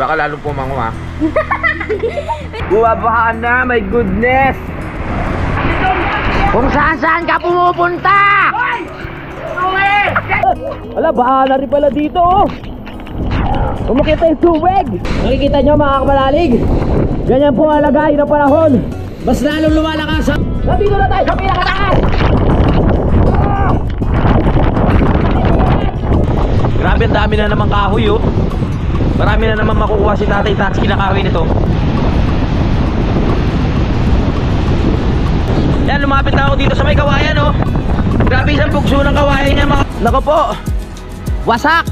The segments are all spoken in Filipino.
Baka lalong pumango ha. Buwabahan na, my goodness. Kung saan ka pumupunta. Wala, baha na rin pala dito oh. Umakita yung tubig. Nakikita nyo mga kapalalig, ganyan po ang lagay ng panahon. Mas lalong lumalakas. Nandito na tayo sa pinakataas. Grabe, ang dami na naman kahoy oh. Marami na naman makukuha si Tatay Tatsuki na kahoy nito. Yan, lumapit na ako dito sa may kawayan oh. Grabe, isang bugso ng kawayan niya mga... Nako po, wasak.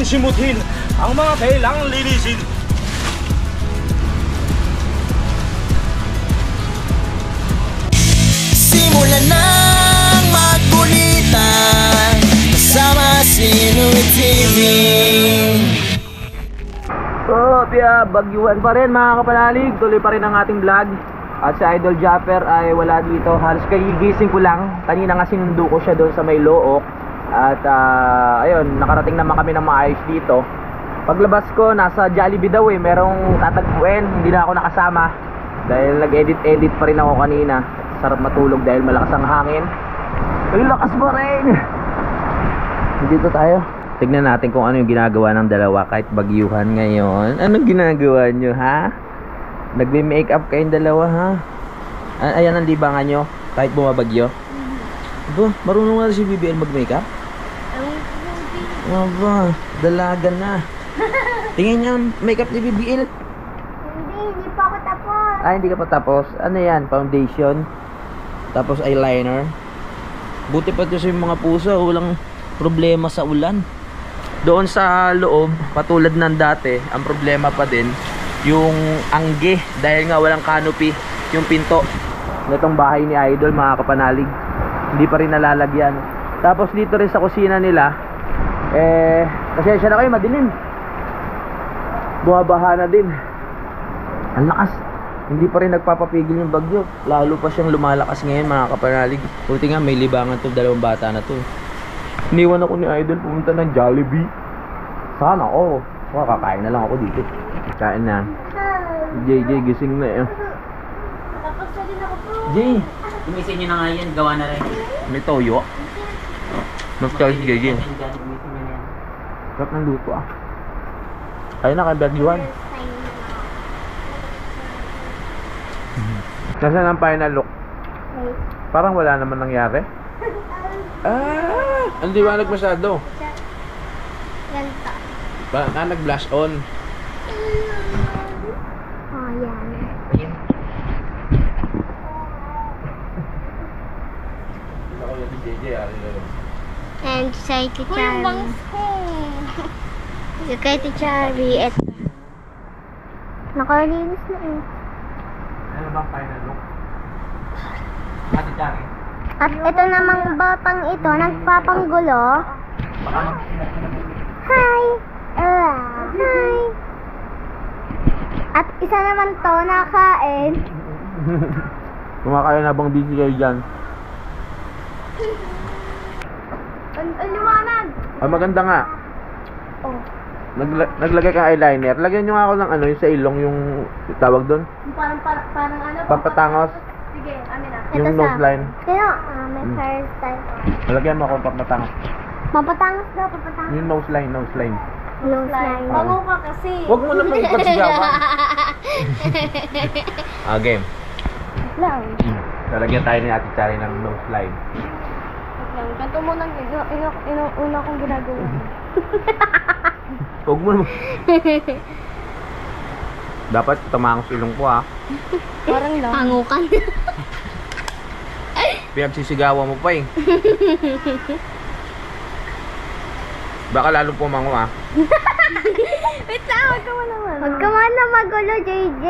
Simutin ang mga kailangang linisin. Simulan ng magkulitan kasama si Louie TV. Oh, Pia, bagyuhan pa rin mga kapalalig. Tuloy pa rin ang ating vlog. At si Idol Japper ay wala dito. Halos kagigising ko lang. Kanina nga sinundo ko siya doon sa may Look. At ayun, nakarating naman kami ng maayos dito. Paglabas ko, nasa Jollibee daw eh. Merong tatagpuin. Hindi na ako nakasama dahil nag-edit pa rin ako kanina. Sarap matulog dahil malakas ang hangin. Ay, lakas pa rin. Dito tayo. Tignan natin kung ano yung ginagawa ng dalawa kahit bagyuhan ngayon. Anong ginagawa nyo ha? Nagme-makeup kayong dalawa ha? Ayan ang libangan nyo kahit bumabagyo. Aba, marunong nga si BBL mag-makeup? Aba, dalagan na. Tingnan niya ang makeup ni BBL. Hindi pa ako tapos. Ay, hindi ka pa tapos. Ano yan? Foundation. Tapos eyeliner. Buti pa ito sa mga pusa. Walang problema sa ulan. Doon sa loob, patulad ng dati, ang problema pa din yung angge. Dahil nga walang canopy yung pinto nitong bahay ni Idol mga kapanalig. Hindi pa rin nalalagyan. Tapos dito rin sa kusina nila, pasensya na kayo, madilim. Bumabaha na din. Ang lakas. Hindi pa rin nagpapapigil yung bagyo. Lalo pa siyang lumalakas ngayon mga kapanalig. Buti nga may libangan to, dalawang bata na to. Iniwan ako ni Idol pumunta ng Jollibee. Sana ako. Kakain na lang ako dito. Kain na. JJ gising na eh. Tapos na din ako po. Jay, Tumisin nyo na nga yan, gawa na rin. may toyo. Nag-charge si JJ. Tumisin nyo na yan. Sarap ng luto ah. Kaya na kay Bagyuan. Nasaan ang final look? Parang wala naman nangyari. Ang liwanag masyado. Ganito. Nag-blush on. Oh, yan. Ako yung JJ And say to Charlie. Kay to Charlie, eto. Nakalinis na eh. Ano bang final look? Ate Chari. At ito namang batang ito, nagpapanggulo. Hi! Hi! At isa naman to, nakain. Kumakain na bang busy kayo dyan? Ang liwanag! Ay maganda nga. Oh. Naglagay kang eyeliner. Lagyan nyo nga ako ng ano, yung sa ilong, yung tawag doon. Parang ano? Pampatangos. Sige, amin na. Yung nose line. Sino? May hairstyle. Lagyan mo ako pampatangos. Mapatangos daw, papatangos. Yung nose line. Nose line. Bango ka kasi. Huwag mo naman ipagsigawan. Game. Lang. Lalagyan tayo ni Ate Chari ng nose line. Ganito mo nang una kong ginagawa. Huwag mo naman. Dapat tumangos ilong ko ha. Parang lang. Pangukan. Pinagsisigawan mo pa eh. Baka lalong pumango ha. Wait lang, huwag ka man naman. Huwag ka man na magulo, JJ.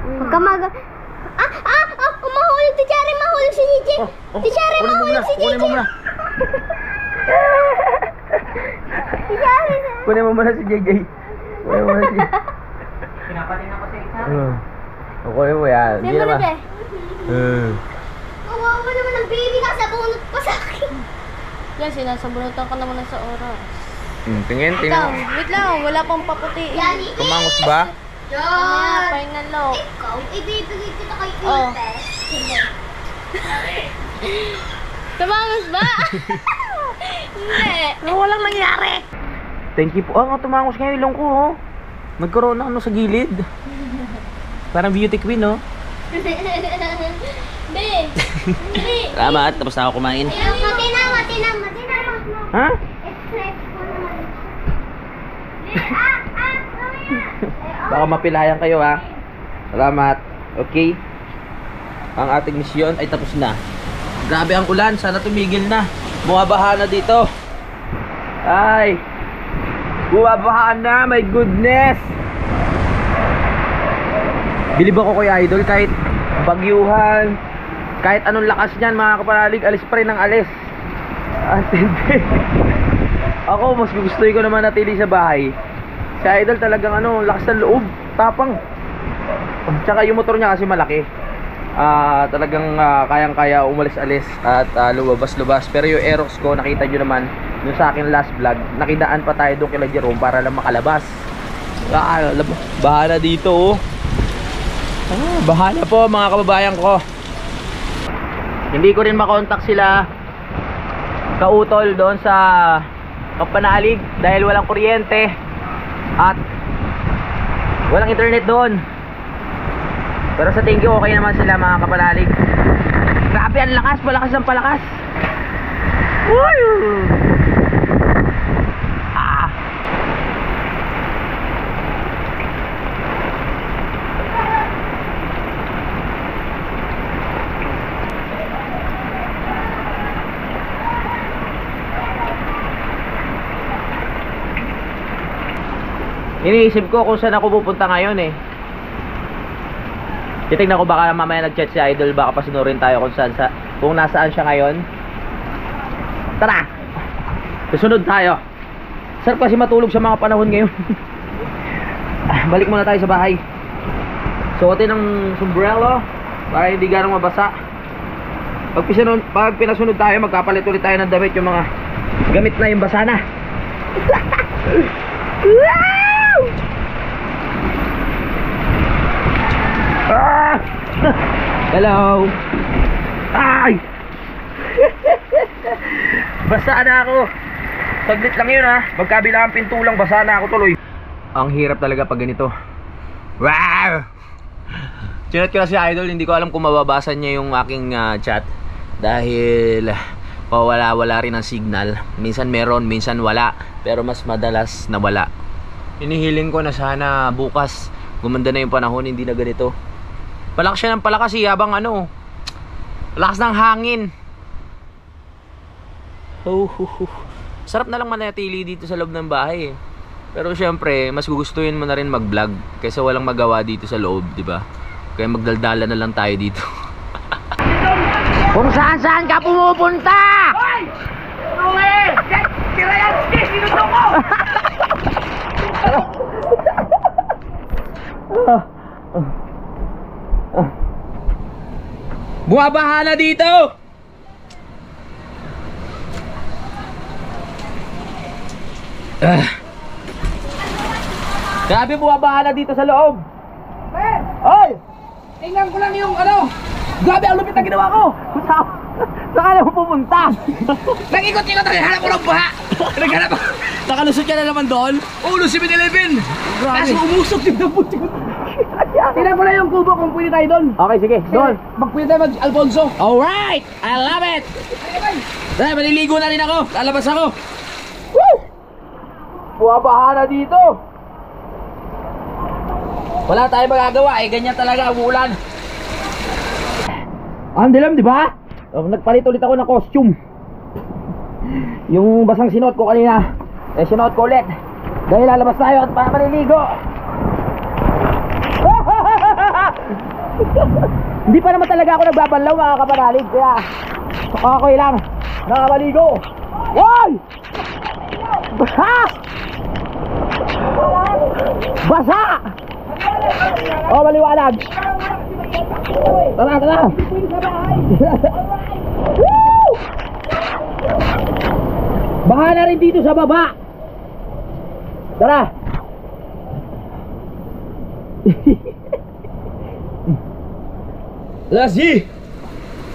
Huwag ka magulo. Mahulog si Cherry, mahulog si JJ. Si Cherry, mahulog si JJ. Kunin mo muna. Si Cherry. Kunin mo muna si JJ. Kunin mo muna si... Pinapatin ako sa isa. Kunin mo yan. Sino na ba? Eh. Kawawa naman ang baby, nasa bunot pa. Yan, sinasabunutan ka naman sa oras. Tingin, Wait lang, wala pang paputi. Tumangos ba? Mamaya, final look. Ikaw, ibibigay kita kay Oh. Ipes. Tumangos ba? Hindi. Walang nangyari. Thank you po. Nga, tumangos nga yung ilong ko, oh. Nagkaroon na sa gilid. Parang beauty queen, oh. Ben, hindi. Salamat, tapos na ako kumain. Matinama. Ha? Express ko naman. Baka mapilayan kayo, ha. Salamat. Okay. Ang ating misyon ay tapos na. Grabe ang ulan. Sana tumigil na. Bumabaha na dito. Ay. Bumabaha na. My goodness. Bilib ako kay Idol. Kahit bagyuhan, kahit anong lakas niyan, mga kapanalig, alis pa rin ng alis. At hindi. Ako, mas gustuhin ko naman natili sa bahay. Si Idol talagang lakas ng loob. Tapang. Tsaka yung motor niya kasi malaki. Talagang kayang-kaya umalis-alis at lumabas-lubas. Pero yung Aerox ko, nakita nyo naman yung sa akin last vlog, nakidaan pa tayo doon kila Jerome para lang makalabas. Baha na dito, oh. Baha na po, mga kababayan ko. Hindi ko rin makontak sila kautol doon sa Kapanalig dahil walang kuryente at walang internet doon. Pero sa tingin ko okay naman sila, mga kapanalig. Grabe ang lakas, palakas ng palakas. Iniisip ko kung saan ako pupunta ngayon eh. Titignan ko baka mamaya nag-chat si Idol, baka pasunurin tayo kung nasaan siya ngayon. Tara! Susunod tayo. Sarap kasi matulog sa mga panahon ngayon. Balik muna tayo sa bahay. Suotin ng sombrero para hindi ganong mabasa. Pag pinasunod tayo, magkapalit ulit tayo ng damit, yung mga gamit na yung basa na. Hello. Ay. Basa na ako. Saglit lang yun, ha. Magkabilang pintulang, basa na ako tuloy. Ang hirap talaga pag ganito. Wow. Chinat ko na si Idol, hindi ko alam kung mababasa niya yung aking chat dahil wala rin ang signal. Minsan meron, minsan wala, pero mas madalas na wala. Hinihiling ko na sana bukas gumanda na yung panahon, hindi na ganito. Palakas siya ng palakas habang lakas ng hangin. Sarap na lang manatili dito sa loob ng bahay. Pero syempre, mas gugustuhin mo na rin mag-vlog kaysa walang magawa dito sa loob, di ba? Kaya magdaldala na lang tayo dito. Kung saan ka pumupunta! Hoy! Uwe! Tira yan! Sinuto ko! Bumabaha na dito! Grabe, bumabaha na dito sa loob. Ben! Oy! Tingnan ko lang yung Grabe, ang lupit na ginawa ko! Saan ka na pupunta? Nag-ikot-ikot ako, hanap ko ng baha! Naghanap ako! Nakalusot ka na naman doon? Ulo 7-Eleven! Grabe. Kaso umusok din ang puti ko. Tingnan ko lang yung kubo kung pwede tayo doon. Okay, sige, doon. Pwede tayo mag-Alfonso. Alright! I love it! Dahil maliligo na rin ako. Lalabas ako. Woo! Buwabaha na dito. Wala tayong magagawa eh. Ganyan talaga ang ulan. Ang dilam, di ba? Nagpalit ulit ako ng costume. Yung basang sinuot ko kanina, sinuot ko ulit. Dahil lalabas tayo at para maliligo. Hindi pa naman talaga ako nagbabanlaw, mga kapanalig. Kaya okay lang, nakabaligo. Woy! Basa! Basa! Oh, maliwanag. Tara, tara. Woo! Baha na rin dito sa baba. Tara. Lassie.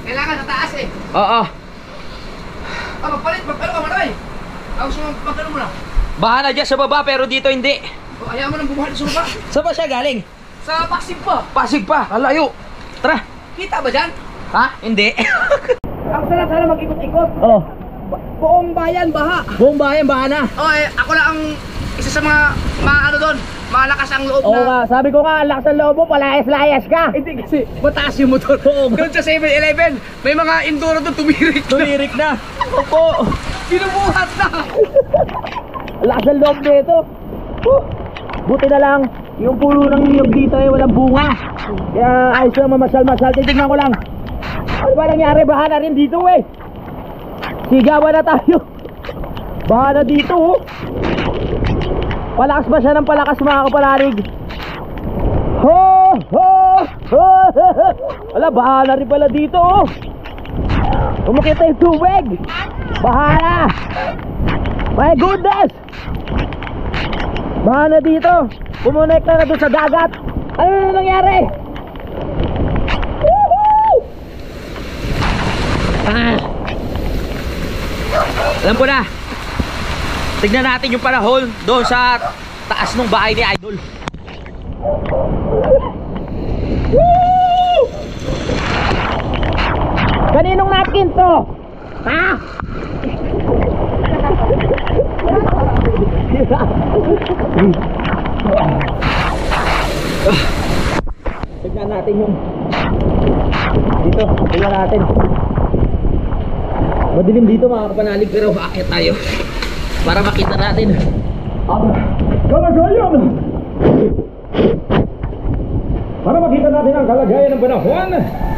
Kailangan sa taas eh. Oo. Magpalit, magkano ka maray? Gusto mo magkano mo na? Baha na dyan sa baba pero dito hindi. Ayaw mo nang bumalik sa baba. Saan ba siya galing? Sa Pasig pa. Pasig pa. Kalayo. Tara. Kita ba dyan? Ha? Hindi. Ang sarap sana mag-ikot-ikot. Oh. Buong bayan, baha. Buong bayan baha na. Ako lang ang isa sa mga ano doon, malakas ang loob Oo na. nga, sabi ko nga, ang lakas ng loob mo, palayas-layas ka. Hindi kasi mataas yung motor. Doon sa 7-Eleven, may mga enduro doon tumirik. Tumirik na. Opo. Binubuhat na. Ang lakas ng loob nito. Buti na lang, yung puno ng niyog dito ay walang bunga. Kaya ayos lang mamasyal-masyal. Titignan ko lang. Ano ba nangyari? Baha na rin dito eh. Sigawan na tayo. Baha na dito oh. Palakas ba siya ng palakas mga kapalarig? Ho! Ho! Ho! Wala, baha na rin pala dito oh. Umakita yung tubig. Baha na. My goodness. Baha na dito. Pumonekta na doon sa dagat. Ano na nangyari? Woohoo! Alam ko na. Tignan natin yung panahon doon sa taas ng bahay ni Idol. Woo! Kaninong napkin to? Ha? Tignan natin yung dito, tignan natin. Madilim dito mga kapanalig pero bakit tayo? Para makita natin ang kalagayan. Para makita natin ang kalagayan ng panahon,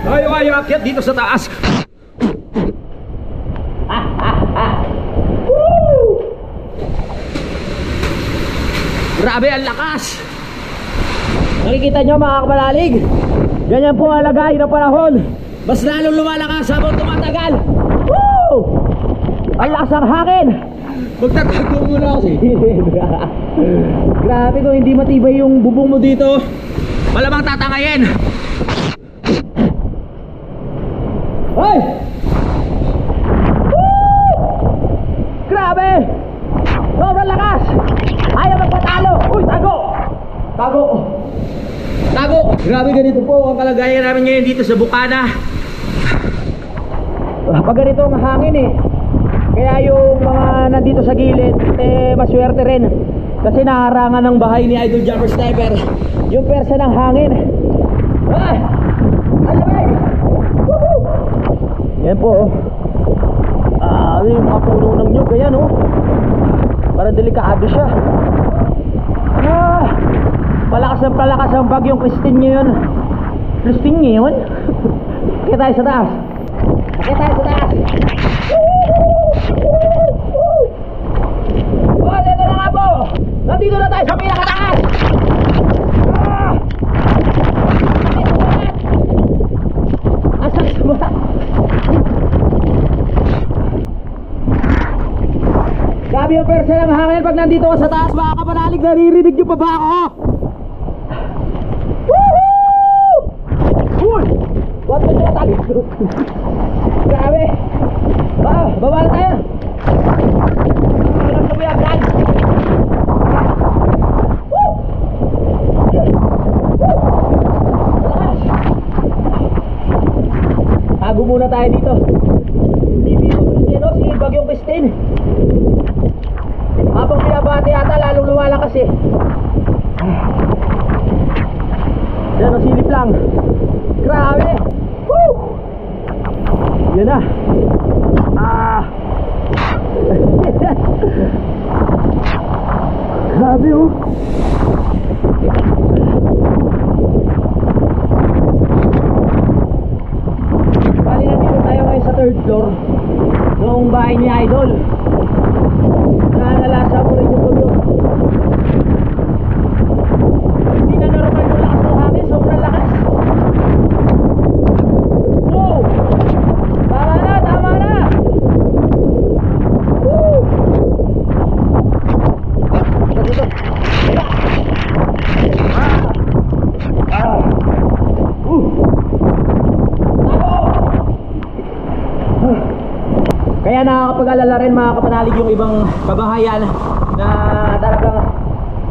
tayo ay aakyat dito sa taas. Grabe ang lakas. Nakikita nyo mga kapanalig, ganyan po ang lagay ng panahon. Mas lalong lumalakas habang tumatagal. Woo! Ang lakas ng hangin. Magtatago muna ako. Grabe, kung hindi matibay yung bubong mo dito, malamang tatangayin. Hoy! Woo! Grabe! Sobrang lakas! Ayaw magpatalo! Uy, tago! Tago! Tago! Grabe, ganito po ang kalagayan namin ngayon dito sa Bukana. Pag ganito ang hangin eh, kaya yung mga nandito sa gilid maswerte rin kasi naharangan ng bahay ni Idol Japper Sniper yung persa ng hangin. Ay! Alamig! Woohoo! Yan po oh. Yung mga puno ng nyug, ayan oh. Parang delikado siya. Palakas ang bagyong Christine ngayon. Christine ngayon? Kaya tayo sa taas. Kaya tayo sa taas. Oh, dito na nga po. Nandito na tayo sa pinakataas. Asan sa ba? Grabe yung persa ng hangin pag nandito ka sa taas, mga kapanalig. Naririnig nyo pa ba ako? Woohoo! Uy! What the fuck? Grabe! Baba na tayo! Ang sabi ang dad! Woo! Tago muna tayo dito. Si Bagyong Christine. Habang pinabati yata lalong lumalakas eh. Yan o, silip lang. Grabe. Woo! Yan na. Grabe oh. Bali nandito tayo ngayon sa 3rd floor noong bahay ni Idol. Nalasa mo rin yung bagyo. Hindi na normal yung lakas ng hangin, sobrang lakas. Wow! Tama na, tama na! Woo! Kaya nakakapag-alala rin mga kapanalig yung ibang kabahayan na talagang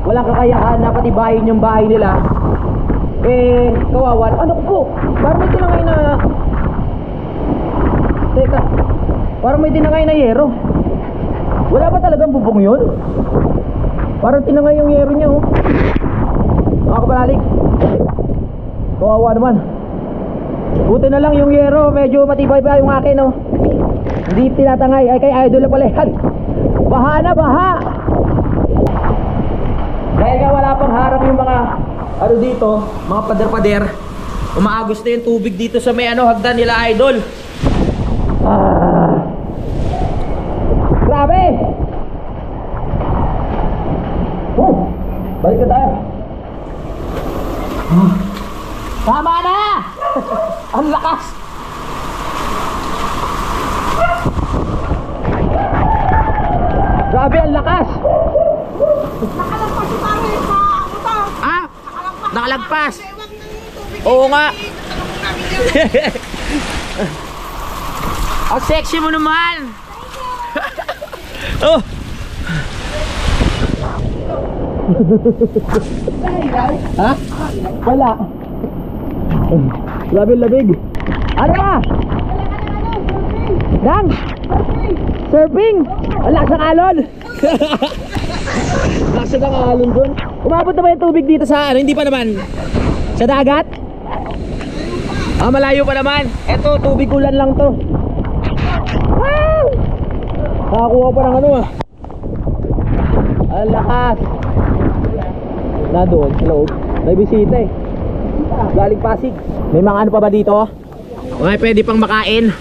walang kakayahan na patibayin yung bahay nila. Eh, kawawan. Ano po? Parang may tinangay na... Teka. Parang may tinangay na yero. Wala ba talagang bubong yun? Parang tinangay yung yero niya, oh. Mga kapanalig. Kawawa naman. Buti na lang yung yero. Medyo matibay pa yung akin, oh. Hindi tinatangay. Ay, kay Idol na pala yan. Baha na, baha. Dahil nga wala pang harap yung mga ano dito, mga pader-pader. Umaagos na yung tubig dito sa may ano, hagdan nila Idol. Grabe. Balik na tayo. Tama na. Ang lakas. Grabe, ang lakas. Nakalagpas si pare sa auto. Ah, Nakalagpas. nakalagpas. Ewan ng tubig. Oo nga. Tanong namin yan. Ang sexy mo naman. Oh. Ha? Wala. Grabe labig. Ano ka? Dang? Surfing? Wala sa alon. Nasa ng alon dun. Umabot na ba yung tubig dito sa ano? Hindi pa naman. Sa dagat? Ah, malayo pa naman. Eto, tubig ulan lang to. Wow! Nakakuha pa ng ano ah. Ang lakas. Na doon, sa loob. May bisita eh. Galing Pasig. May mga ano pa ba dito? Okay, pwede pang makain.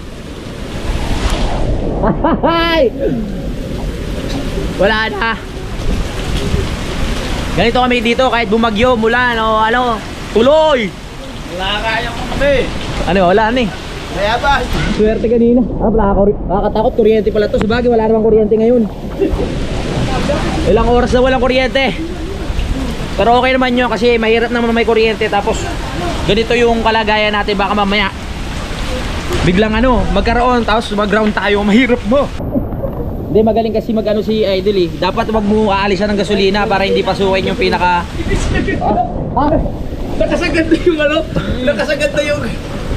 Wala na. Ganito kami dito kahit bumagyo, mulan o ano, tuloy. Wala kaya mo kami. Ano, wala na eh. Kaya ba? Swerte kanina. Nakakatakot, kuryente pala to. Sabagay, wala namang kuryente ngayon. Ilang oras na walang kuryente. Pero okay naman yun kasi mahirap naman may kuryente. Tapos ganito yung kalagayan natin. Baka mamaya biglang ano, magkaroon. Tapos mag-ground tayo. Mahirap mo. Hindi, magaling kasi mag-ano si Idol eh. Dapat wag mo aalisan ng gasolina para hindi pasukin yung pinaka... Nakasagad na yung ano? Nakasagad na yung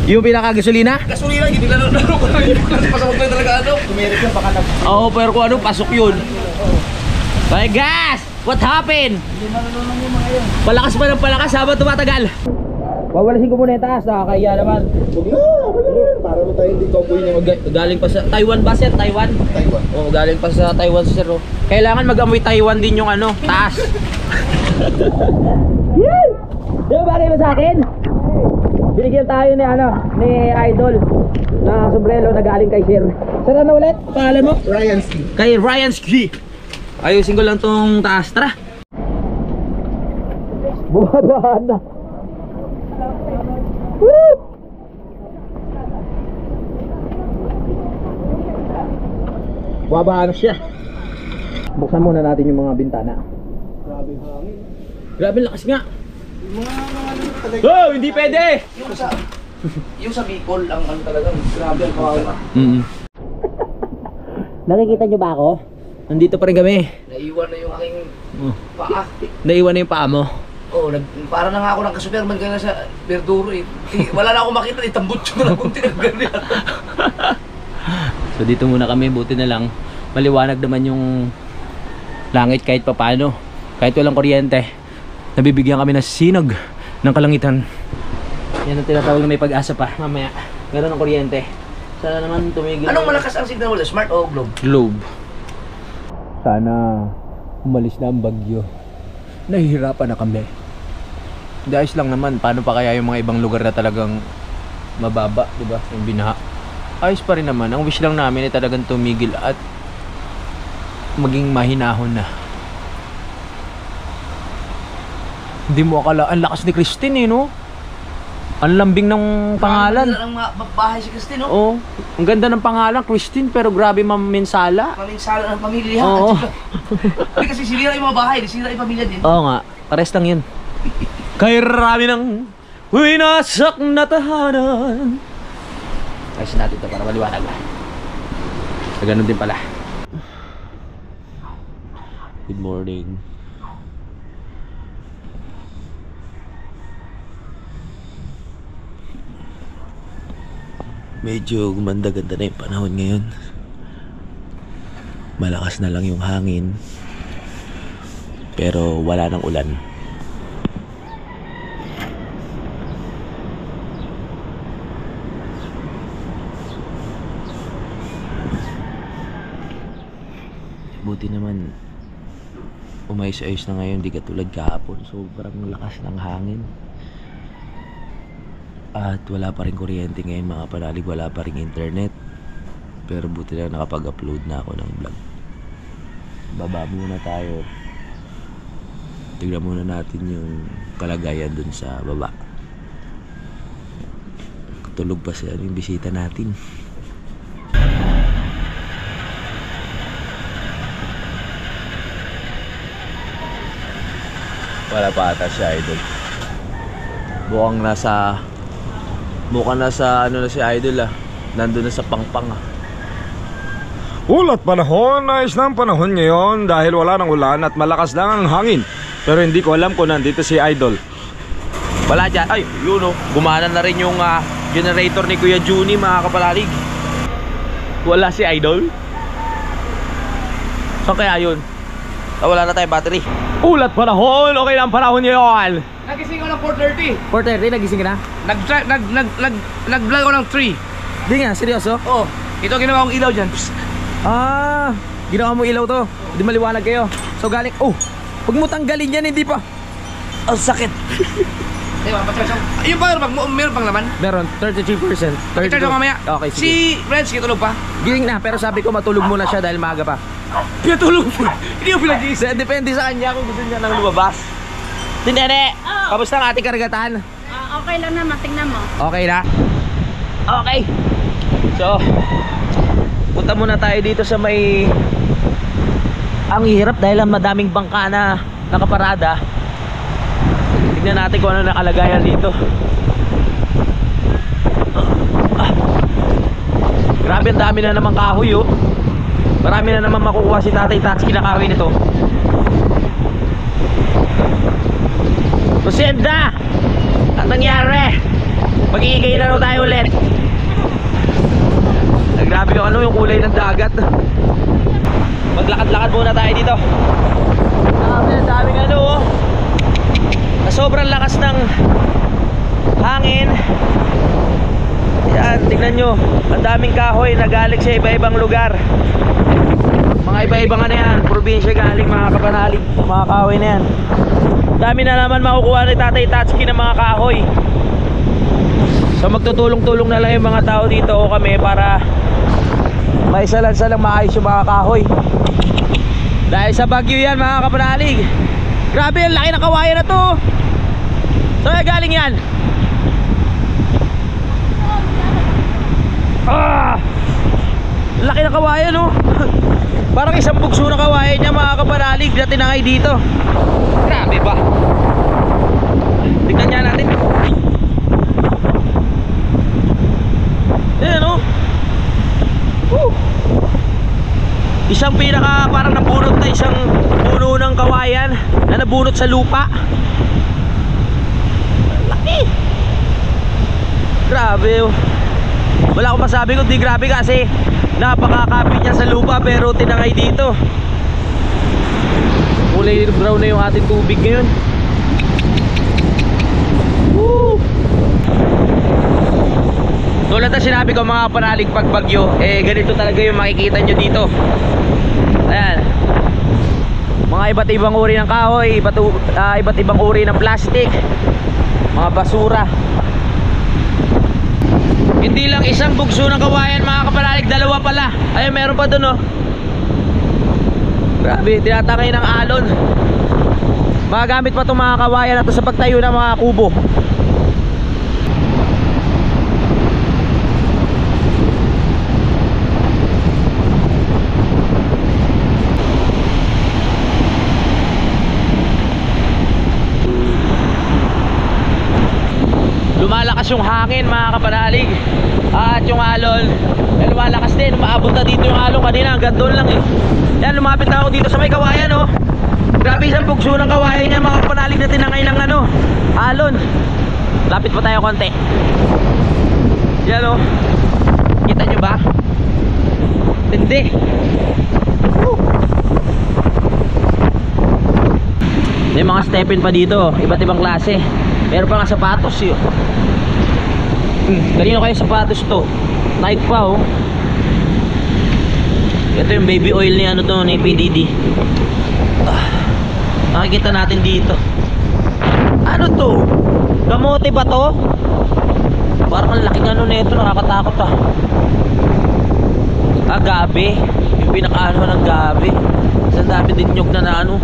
Yung pinaka gasolina? gasolina. Hindi laro ko lang yung pasawag lang talaga ano. Tumirik yan baka Oo, pero kung ano, pasok yun. Bye gas! What happened? Palakas pa ng palakas habang tumatagal. Wawalasin ko muna yung taas, nakakaya naman. para mo tayo hindi cowboy niya. Galing pa sa Taiwan ba sir? Taiwan? Taiwan. Oo, galing pa sa Taiwan sir. Oh. Kailangan mag-amoy Taiwan din yung ano, taas. Yan! Di ba bagay ba sa akin? Binigyan tayo ni ano, ni Idol na sombrero na galing kay sir. Sir, ano ulit? Pangalan mo? Ryan Ski. Kay Ryan Ski. Ayusin ko lang tong taas. Tara. Bumabahan na. Woo! Bumabahan na siya. Buksan muna natin yung mga bintana. Grabe hangin. Grabe lakas nga. Oh, hindi pwede. Yung sa Bicol ang ano talagang grabe ang kawawa. Nakikita nyo ba ako? Nandito pa rin kami. Naiwan na yung aking paa. Naiwan na yung paa mo. Oo, para na nga ako ng ka-Superman kaya sa Verduro eh. Wala na akong makita, itambot ko na kung tinaggal niya. So dito muna kami, buti na lang maliwanag naman yung langit kahit papano. Kahit walang kuryente, nabibigyan kami ng sinag ng kalangitan. Yan ang tinatawag na may pag-asa pa. Mamaya, meron ng kuryente. Sana naman tumigil. Anong malakas ang signal wala? Smart o globe? Globe. Sana umalis na ang bagyo. Nahihirapan na kami. Hindi, ayos lang naman. Paano pa kaya yung mga ibang lugar na talagang mababa, di ba? Yung binaha. Ayos pa rin naman. Ang wish lang namin ay talagang tumigil at maging mahinahon na. Hindi mo akala, ang lakas ni Christine eh, no? Ang lambing ng pangalan. Ang bahay si Christine, no? Oo. Ang ganda ng pangalan, Christine, pero grabe maminsala. Paminsala ng pamilya. Oo. Hindi kasi sinira yung mga bahay, sinira yung pamilya din. Oo nga, pares lang yun. Kay rami ng winasak na tahanan. Ayos natin ito para maliwanag. Ganun din pala. Good morning. Medyo gumanda-ganda na yung panahon ngayon. Malakas na lang yung hangin. Pero wala nang ulan. Buti naman umayos-ayos na ngayon, di katulad kahapon. Sobrang lakas ng hangin. At wala pa rin kuryente ngayon mga panalig, wala pa rin internet. Pero buti lang nakapag-upload na ako ng vlog. Baba muna tayo. Tignan muna natin yung kalagayan dun sa baba. Tulog pa siya yung bisita natin. Wala pa ata siya, idol. Mukhang nasa ano na si idol ah. Nandun na sa pangpang ah. Ulat panahon, ayos na ang panahon ngayon dahil wala ng ulan at malakas lang ang hangin. Pero hindi ko alam kung nandito si idol. Wala dyan. Ay, yun oh. Gumana na rin yung generator ni Kuya Juni mga kapalalig. Wala si idol. So kaya yun. Wala na tayong battery. Ulat panahon, okay lang panahon ngayon. Nagising ako ng 4:30. 4:30, nagising ka na? Nag-vlog ako ng 3. Di nga, seryoso? Oh, ito ginawa kong ilaw dyan. Ah, ginawa mo ilaw to. Hindi maliwanag kayo. So galing, oh, pag mo tanggalin yan, hindi pa. Ang sakit. Diba, yung power bank mo, meron pang laman? Meron, 33%. I-charge ako mamaya. Okay, sige. Si Reds, kitulog pa? Giling na, pero sabi ko matulog muna siya dahil maaga pa. Pinatulog mo. Hindi ko pinag-iisip. Depende sa kanya kung gusto niya nang lumabas. Tindene, kamusta ang ating karagatan? Okay lang naman, tingnan mo. Okay na? Okay. So, punta muna tayo dito sa may... Ang hirap dahil ang madaming bangka na nakaparada. Tignan natin kung ano nakalagayan dito. Grabe, ang dami na naman kahoy oh. Marami na naman makukuha si Tatay Tatsuki na kahoy nito. Kusenda! Ang nangyari? Mag-iigay na raw tayo ulit. Grabe yung ano, yung kulay ng dagat. Maglakad-lakad muna tayo dito. Ang daming ano oh. Sobrang lakas ng hangin. Yan, tignan nyo. Ang daming kahoy na galing sa iba-ibang lugar. Mga iba-ibang ano yan, probinsya galing mga kapanalig. Mga kahoy na yan. Dami na naman makukuha ni Tatay Tatsuki ng mga kahoy. So magtutulong-tulong na lang yung mga tao dito o kami para maisalan-salang maayos yung mga kahoy. Dahil sa bagyo yan mga kapanalig. Grabe, ang laki ng kawayan na to. Saan galing yan? Laki ng kawayan oh. Parang isang bugso na kawayan niya mga kapanalig na tinangay dito. Grabe ba? Tignan niya natin. Ayan oh. Isang pinaka parang nabunot na isang puno ng kawayan na nabunot sa lupa. Laki. Grabe oh. Wala akong masabi kundi grabe kasi napakakapit niya sa lupa pero tinangay dito. Kulay brown na yung ating tubig ngayon. Woo! Tulad na sinabi ko mga panalig, pag bagyo eh ganito talaga yung makikita nyo dito. Ayan, mga iba't ibang uri ng kahoy, iba't ibang uri ng plastic, mga basura. Hindi lang isang bugso ng kawayan mga kapanalig, dalawa pala. Ayun, meron pa dun oh. Grabe, tinatangay ng alon. Magagamit pa itong mga kawayan na to sa pagtayo ng mga kubo. Lumalakas yung hangin mga kapanalig. At yung alon, lumalakas din. Umaabot na dito yung alon kanina, hanggang doon lang eh. Yan, lumapit na ako dito sa may kawayan oh. Grabe isang bugso ng kawayan niya, mga kapanalig na tinangay ng ano, alon. Lapit pa tayo konti. Yan oh. Kita nyo ba? Tindi. May mga stepin pa dito, iba't ibang klase. Meron pa nga sapatos yun. Kanino kayo sapatos to? Nike pa oh. Ito yung baby oil ni ano to, ni PDD. Nakikita natin dito. Ano to? Kamote ba to? Parang ang laking ano nito, nakakatakot ah. Gabi. Yung pinakaano ng gabi. Isang dami din nyug na ano,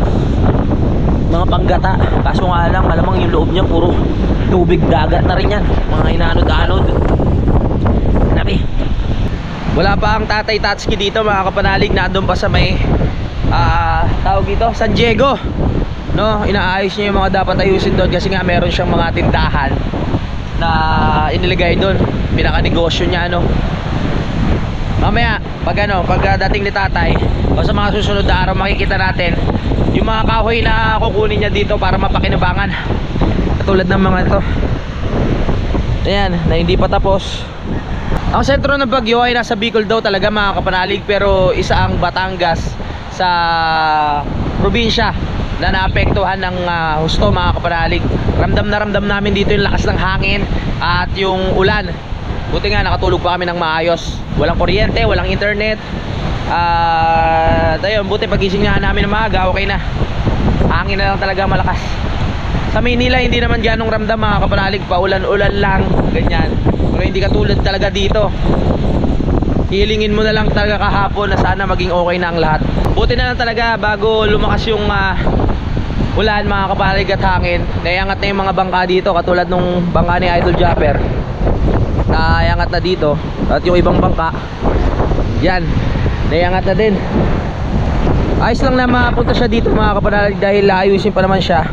mga panggata. Kaso nga lang, malamang yung loob niya puro tubig dagat na rin yan. Mga inanod-anod. Nabi. Wala pa ang Tatay Tatsuki dito mga kapanalig. Nandun pa sa may tawag dito, San Diego. No, inaayos niya yung mga dapat ayusin doon. Kasi nga meron siyang mga tindahan na iniligay doon. Pinakanegosyo niya ano. Mamaya pag dating ni tatay o sa mga susunod na araw, makikita natin yung mga kahoy na kukunin niya dito para mapakinabangan. Katulad ng mga ito. Ayan, na hindi pa tapos. Ang sentro ng Bagyo ay nasa Bicol daw talaga mga kapanalig, pero isa ang Batangas sa probinsya na naapektuhan ng husto mga kapanalig. Ramdam na ramdam namin dito yung lakas ng hangin at yung ulan. Buti nga nakatulog pa kami ng maayos. Walang kuryente, walang internet. Ayun, buti pagising nga namin ng maaga, okay na. Hangin na lang talaga malakas. Sa Maynila hindi naman ganong ramdam mga kapanalig, paulan-ulan lang, ganyan. Pero hindi katulad talaga dito. Hilingin mo na lang talaga kahapon na sana maging okay na ang lahat. Buti na lang talaga bago lumakas yung ulan mga kapanalig at hangin, naiangat na yung mga bangka dito, katulad nung bangka ni Idol Japper. Naiangat na dito. At yung ibang bangka, yan, naiangat na din. Ayos lang na mapunta siya dito mga kapanalig, dahil ayusin pa naman siya.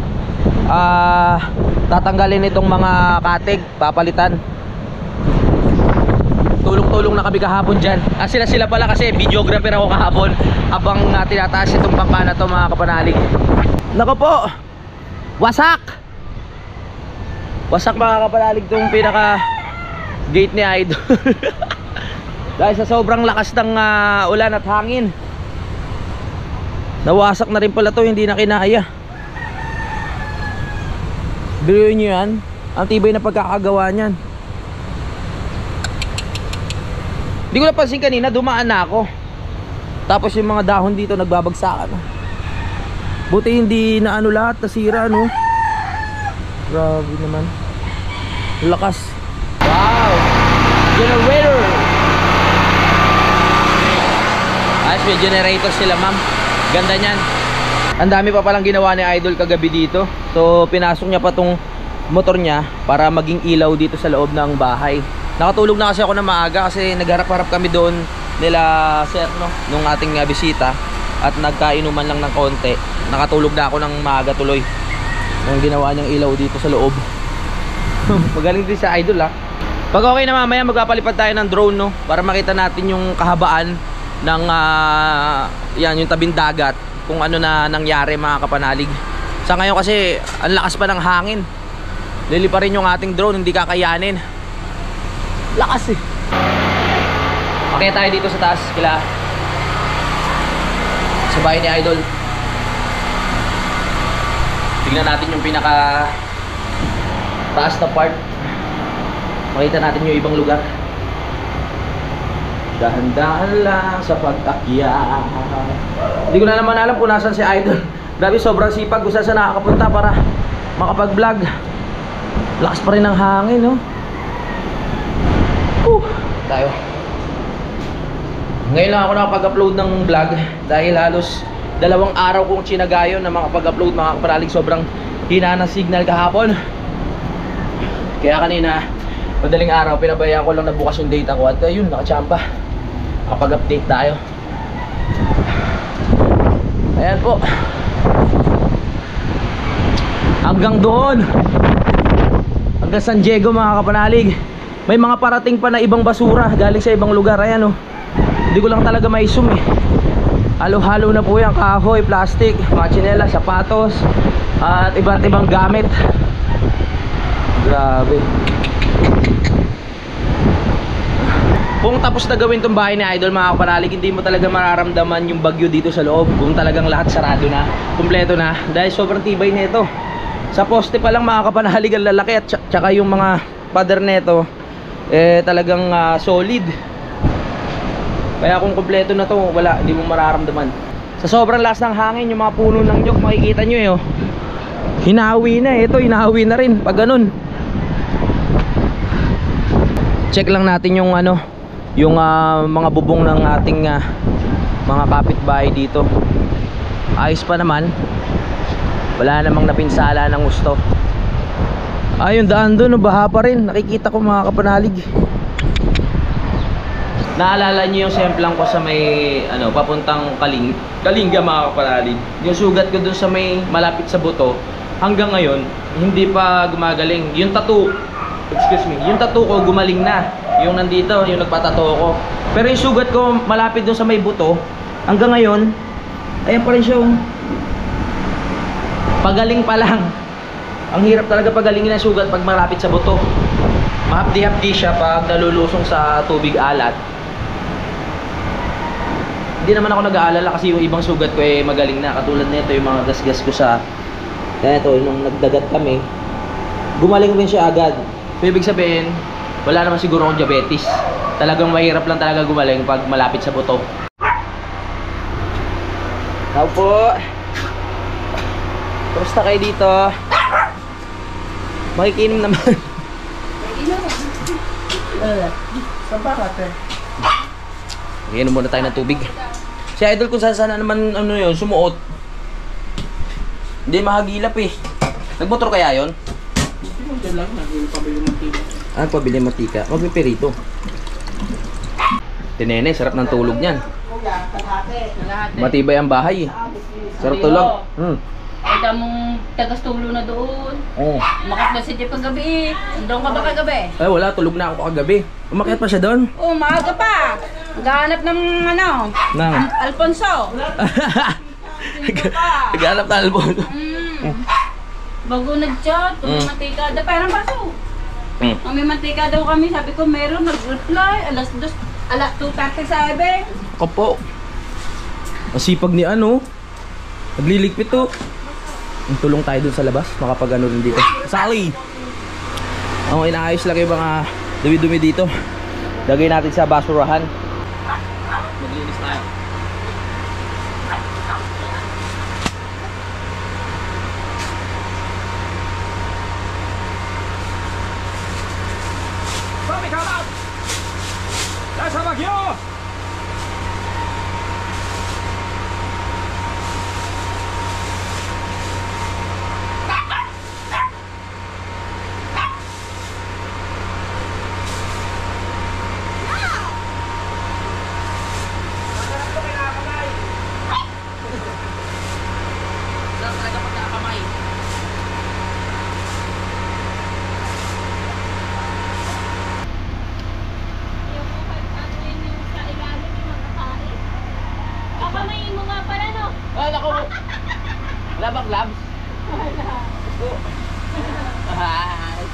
Tatanggalin itong mga katig, papalitan. Tulong-tulong na kami kahapon dyan. Sila pala kasi videographer ako kahapon habang tinataas itong bangka na to mga kapanalig. Nako po, wasak mga kapanalig itong pinaka gate ni Idol. Dahil sa sobrang lakas ng ulan at hangin, nawasak na rin pala to, hindi na kinaya. Biruin nyo yan, ang tibay na pagkakagawa nyan. Hindi ko napansin kanina, dumaan na ako. Tapos yung mga dahon dito nagbabagsakan. Buti hindi na ano lahat, nasira no. Grabe naman. Lakas. Wow, generator. Ayos, may generator sila ma'am. Ganda nyan. Ang dami pa palang ginawa ni Idol kagabi dito. So pinasok niya pa tong motor niya para maging ilaw dito sa loob ng bahay. Nakatulog na kasi ako na maaga kasi nagharap-harap kami doon nila sir no, nung ating bisita. At nagkainuman lang ng konti. Nakatulog na ako ng maaga tuloy. Ang ginawa niyang ilaw dito sa loob. Magaling din sa Idol ha. Pag okay na mamaya magpapalipad tayo ng drone no, para makita natin yung kahabaan ng yan, yung tabing dagat, kung ano na nangyari mga kapanalig. Sa ngayon kasi ang lakas pa ng hangin, liliparin yung ating drone, hindi kakayanin. Lakas eh. Okay tayo dito sa taas kila sa bahay ni Idol. Tignan natin yung pinaka taas na part. Makita natin yung ibang lugar. Dahan-dahan lang sa pag-akyat. Hindi ko na naman alam kung nasan si Idol. Grabe, sobrang sipag kung saan nakakapunta para makapag-vlog. Lakas pa rin ng hangin no. Tayo. Ngayon lang ako nakapag-upload ng vlog dahil halos 2 araw kong tsinagayon na makapag-upload mga kapanalig. Sobrang hina ng signal kahapon. Kaya kanina madaling araw pinabayaan ko lang na bukas yung data ko at ayun, nakachamba. Kapag-update tayo. Ayan po. Hanggang doon, hanggang San Diego mga kapanalig. May mga parating pa na ibang basura galing sa ibang lugar. Ayan oh. Hindi ko lang talaga mai-zoom eh. Halo-halo na po yan, kahoy, plastic, mga tsinelas, sapatos, at iba't ibang gamit. Grabe. Kung tapos na gawin tong bahay ni Idol, mga kapanalig, hindi mo talaga mararamdaman yung bagyo dito sa loob. Kung talagang lahat sarado na, kumpleto na, dahil sobrang tibay nito. Sa poste pa lang, mga kapanalig, ang lalaki, at tsaka yung mga pader nito talagang solid. Kaya kung kumpleto na to, wala, hindi mo mararamdaman. Sa sobrang lakas ng hangin, yung mga puno ng nyug, makikita nyo eh oh. Hinawi na, ito hinawi na rin pag ganun. Check lang natin yung ano, yung mga bubong ng ating mga kapitbahay dito. Ayos pa naman. Wala namang napinsala ng gusto. Yung daan doon, baha pa rin. Nakikita ko, mga kapanalig. Naalala niyo yung semplang ko sa may papuntang Kalinga, mga kapanalig. Yung sugat ko doon sa may malapit sa buto, hanggang ngayon hindi pa gumagaling. Yung tattoo, yung tattoo ko gumaling na. Yung nandito, yung nagpatato ko. Pero yung sugat ko malapit doon sa may buto, hanggang ngayon ayan pa rin siya. Pagaling pa lang. Ang hirap talaga pagalingin ang sugat pag malapit sa buto. Mahapdi-hapdi siya pag nalulusong sa tubig alat. Hindi naman ako nag-aalala kasi yung ibang sugat ko magaling na. Katulad nito, yung mga gasgas ko sa ito, nung nagdagat kami, gumaling rin siya agad. So, ibig sabihin, wala naman siguro akong diabetes. Talagang mahirap lang talaga gumaling pag malapit sa buto. Tao po. Kumusta kayo dito? Makikinom naman. Iinom muna tayo ng tubig. Si Idol kung saan naman yun, sumuot. Hindi mahagilap eh. Nagmotor kaya yun? Pabili mantika. Magpipirito. Tinene, sarap ng tulog niyan. Matibay ang bahay eh. Sarap tulog. Ito mong tagas-tulo na doon. Oo. Umakyat na si Jeff kagabi. Doon ka ba kagabi? Wala, tulog na ako kagabi. Umakyat pa siya doon? Oo, maaga pa. Naghahanap ng Nang Alfonso. Naghanap na albon. Bago nag-chat, may mantika daw. Parang baso. May mantika daw kami. Sabi ko meron. Nag-reply. Alas 2:37. Kapo. Masipag ni nagliligpit to. Tulong tayo dun sa labas. Makapag rin dito. Sally! Ang inaayos lang yung mga dumi-dumi dito. Lagay natin sa basurahan. Maglinis tayo. Kami kalat! Nasa Bagyo! Wala bang gloves? Wala. Hi.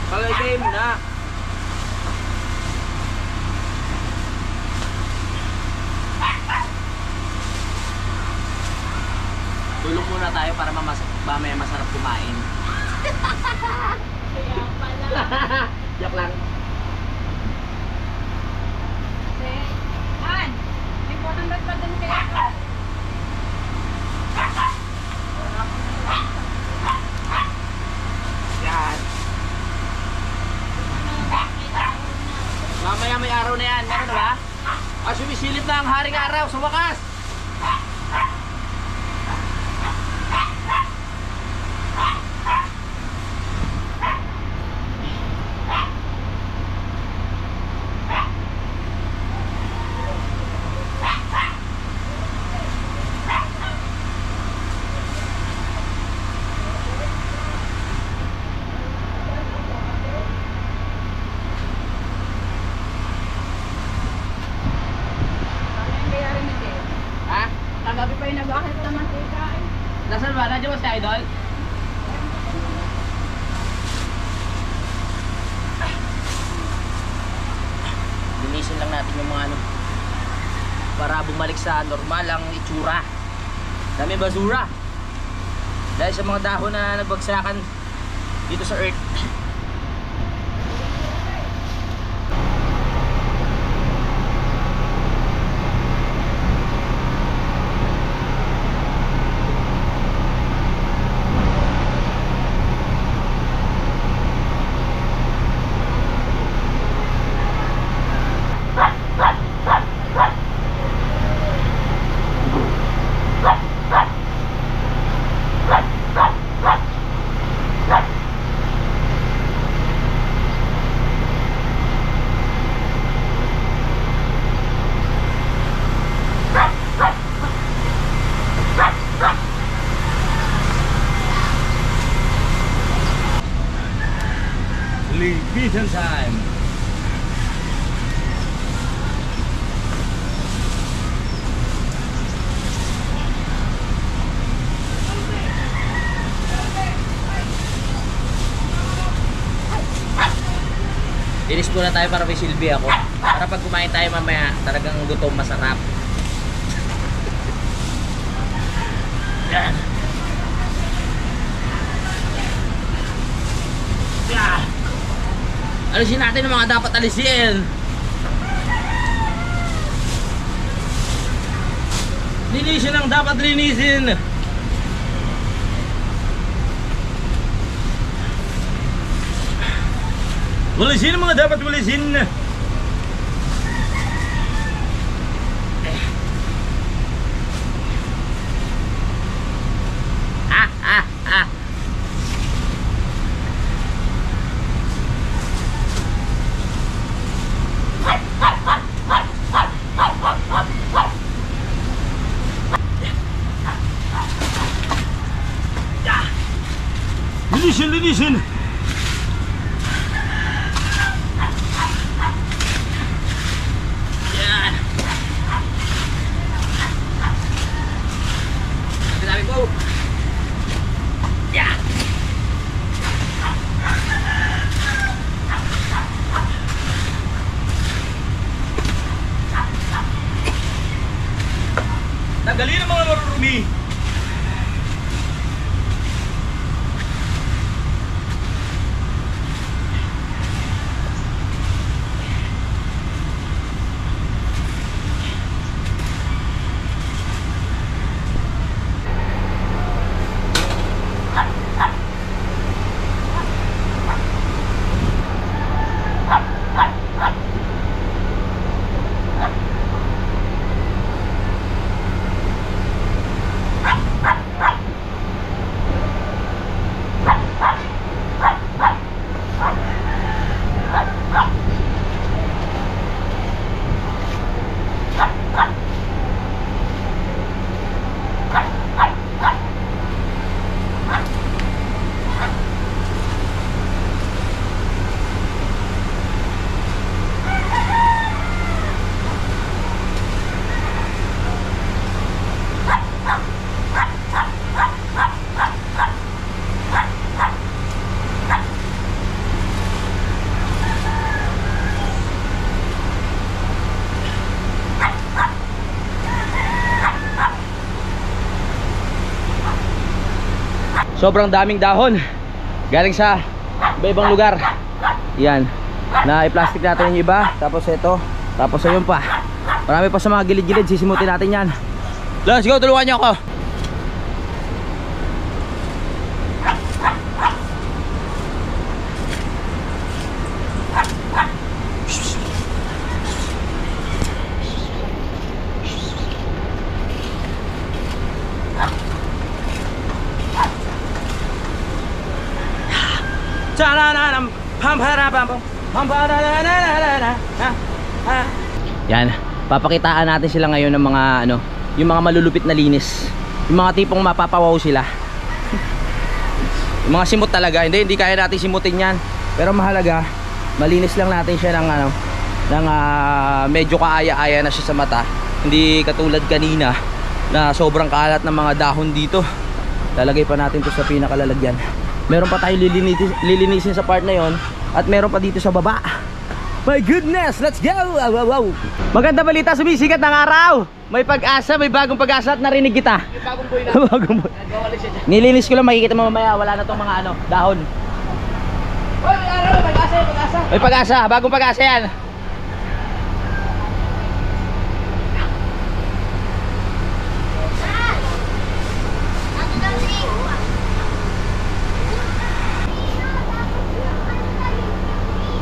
Palagay mo na. Tulog muna tayo para mamaya masarap kumain. Kaya pala. Yak lang. An, may 400 pa dun kaya ka. Yan. Mamaya may araw na yan. Meron na ba? Sumisilip na ang haring araw sa wakas. Bakit na mantika eh? Nasaan ba? Nandiyan ba si Idol? Linisin lang natin yung mga ano para bumalik sa normal ang itsura. Dami basura dahil sa mga dahon na nagbagsakan dito sa earth. Linisan time. Linis muna tayo para may silbi ako. Para pag kumain tayo mamaya, talagang gutom, masarap. Yan. Yeah. Alisin natin ang mga dapat alisin. Linisin ang dapat linisin. Walisin ang mga dapat walisin. Linisin. Yan. Sabi ko. Yan. Tanggalin ang mga marurumi. Sobrang daming dahon galing sa iba-ibang lugar. Yan. Na i-plastic natin yung iba. Tapos ito. Tapos ayun pa. Marami pa sa mga gilid-gilid. Sisimutin natin yan. Let's go. Tulungan niyo ako. Yan, papakitaan natin sila ngayon ng mga ano, yung mga malulupit na linis. Yung mga tipong mapapawaw sila. Yung mga simot talaga, hindi kaya natin simutin yan. Pero mahalaga, malinis lang natin siya ng ano, ng medyo kaaya-aya na siya sa mata. Hindi katulad kanina na sobrang kalat ng mga dahon dito. Lalagay pa natin to sa pinakalalagyan. Meron pa tayong lilinisin sa part na yon, at meron pa dito sa baba. My goodness, let's go! Wow, wow, wow. Maganda balita, sumisikat ng araw. May pag-asa, may bagong pag-asa at narinig kita. May bagong boy na. Bagong boy. Nagwawali siya dyan. Nilinis ko lang, makikita mo mamaya, wala na tong mga ano, dahon. Hoy, may araw, pag-asa, pag-asa. May pag-asa, bagong pag-asa yan.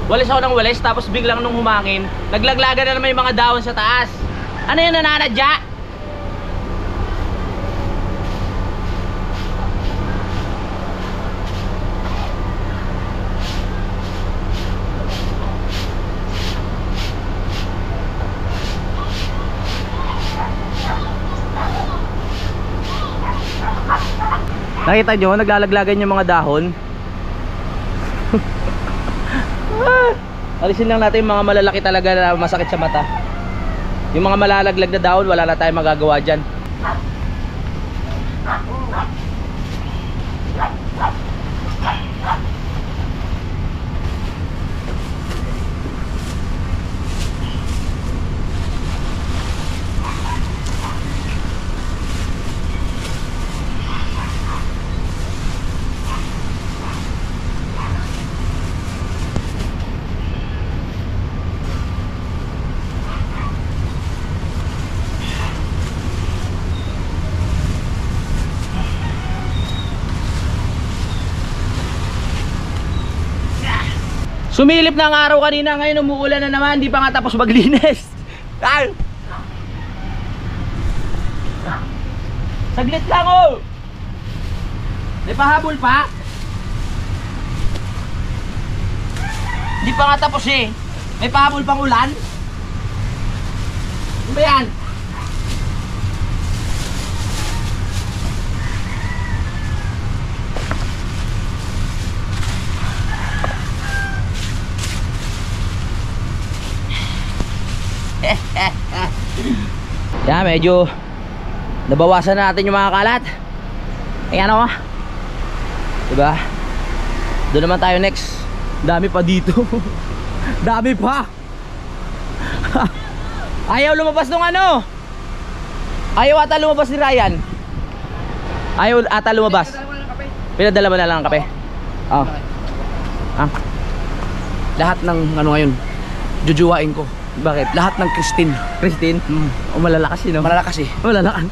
Walis ako ng walis, tapos biglang nung humangin, naglaglagan na naman yung mga dahon sa taas. Ano yun, nananadya? Nakita nyo, naglalaglagan yung mga dahon. Alisin lang natin yung mga malalaki talaga na masakit sa mata. Yung mga malalaglag na dahon, wala na tayong magagawa dyan. Sumilip na ang araw kanina, ngayon umuulan na naman, di pa nga tapos maglinis. Ay! Saglit lang oh! Di pa habol pa? Di pa nga tapos eh. May pahabol pang ulan? Ano ba yan? Yan, medyo nabawasan na natin yung mga kalat. Ayan o, diba? Doon naman tayo next. Dami pa dito. Dami pa. Ayaw lumabas nung ano. Ayaw ata lumabas ni Ryan. Ayaw ata lumabas. Pinadala mo na lang ang kape. Oh. Ah. Lahat ng ano ngayon, jujuwain ko. Bakit? Lahat ng Christine. O malalakas yun, no? Malalakas eh. Malalakas.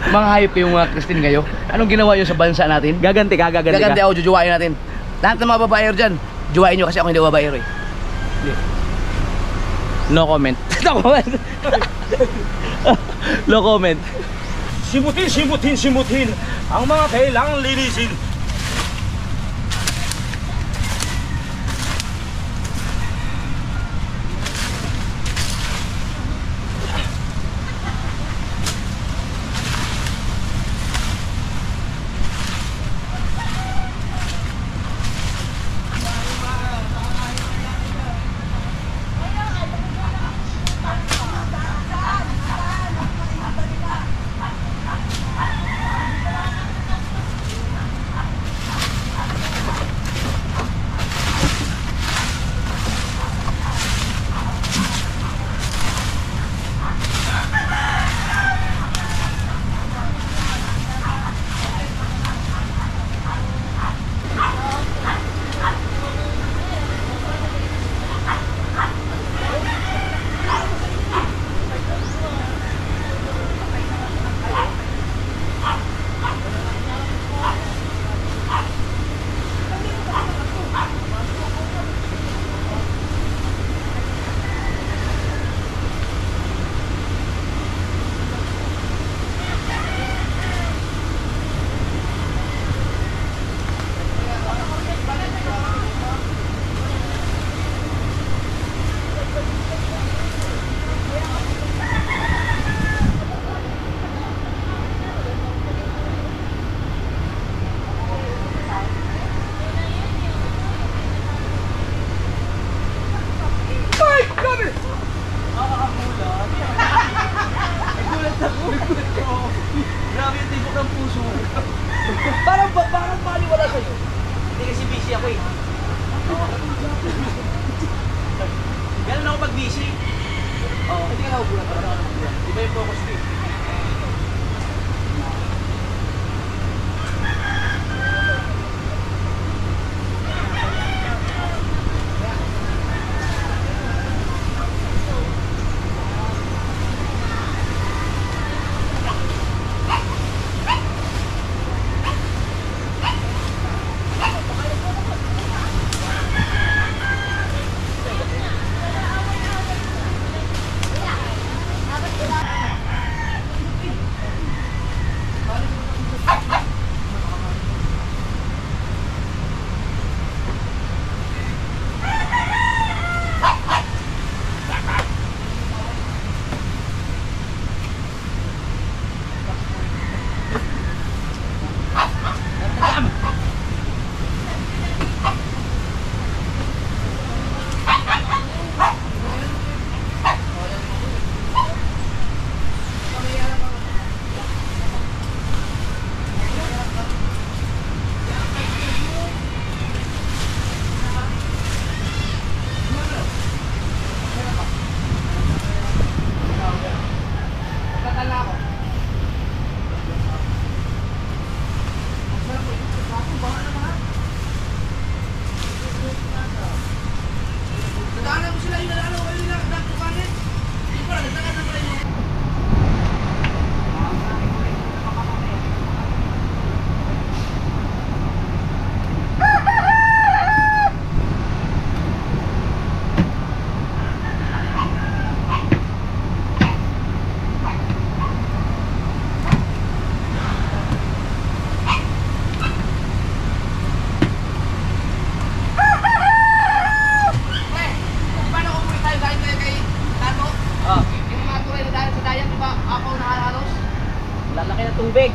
Mga hayop yung mga Christine ngayon. Anong ginawa yun sa bansa natin? Gaganti ka. Gaganti ako, jujuwain natin. Lahat ng mga babaero dyan, juwain nyo kasi ako hindi babaero eh. No comment. No comment. No comment. Simutin ang mga kailangang linisin. Nagulat ako. ng puso. Parang paliwala sa'yo. Hindi kasi busy ako eh. Ganun ako pag busy. Hindi ka naubulan talaga. Di ba yung focus ko eh? Lalaki ng tubig.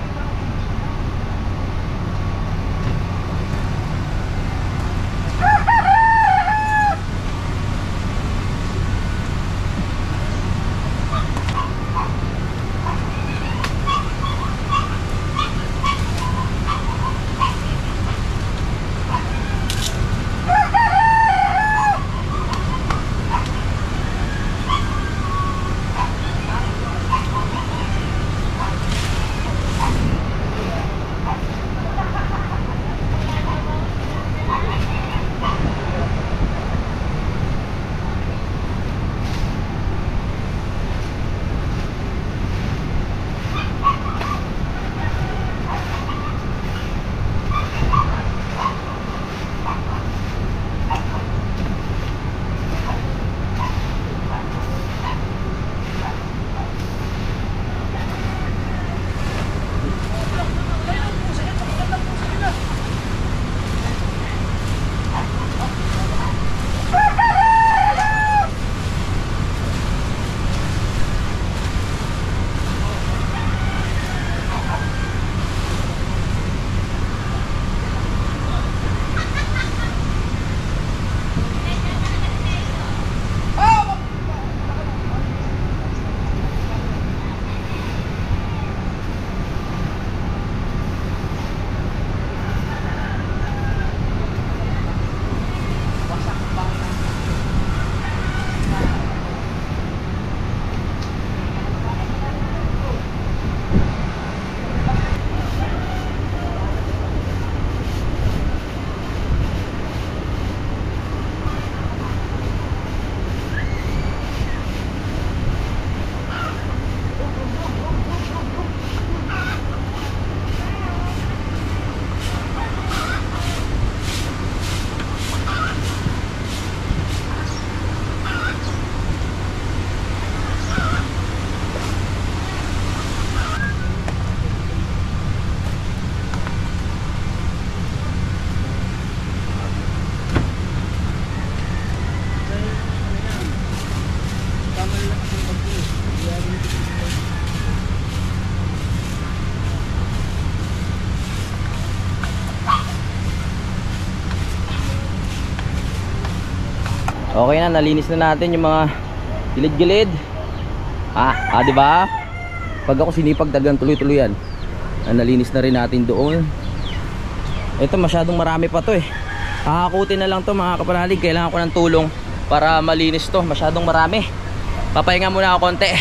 Okay na, nalinis na natin yung mga gilid-gilid. Di ba? Pag ako sinipag, talagang tuloy-tuloy yan. Nalinis na rin natin doon. Ito masyadong marami pa to eh. Hahakutin na lang to mga kapanalig. Kailangan ko ng tulong para malinis to. Masyadong marami. Papahinga muna ako konti.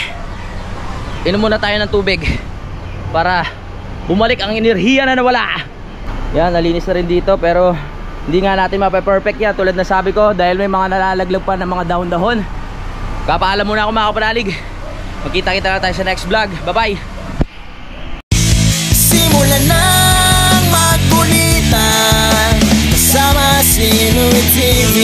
Inom muna tayo ng tubig para bumalik ang enerhiya na nawala. Yan, nalinis na rin dito. Pero hindi nga natin mape-perfect yan. Tulad na sabi ko, dahil may mga nalalaglag pa ng mga dahon-dahon. Kapaalam muna ako mga kapanalig. Magkita-kita na tayo sa next vlog. Bye-bye. Simulan ng magkulitan kasama si Nuit TV.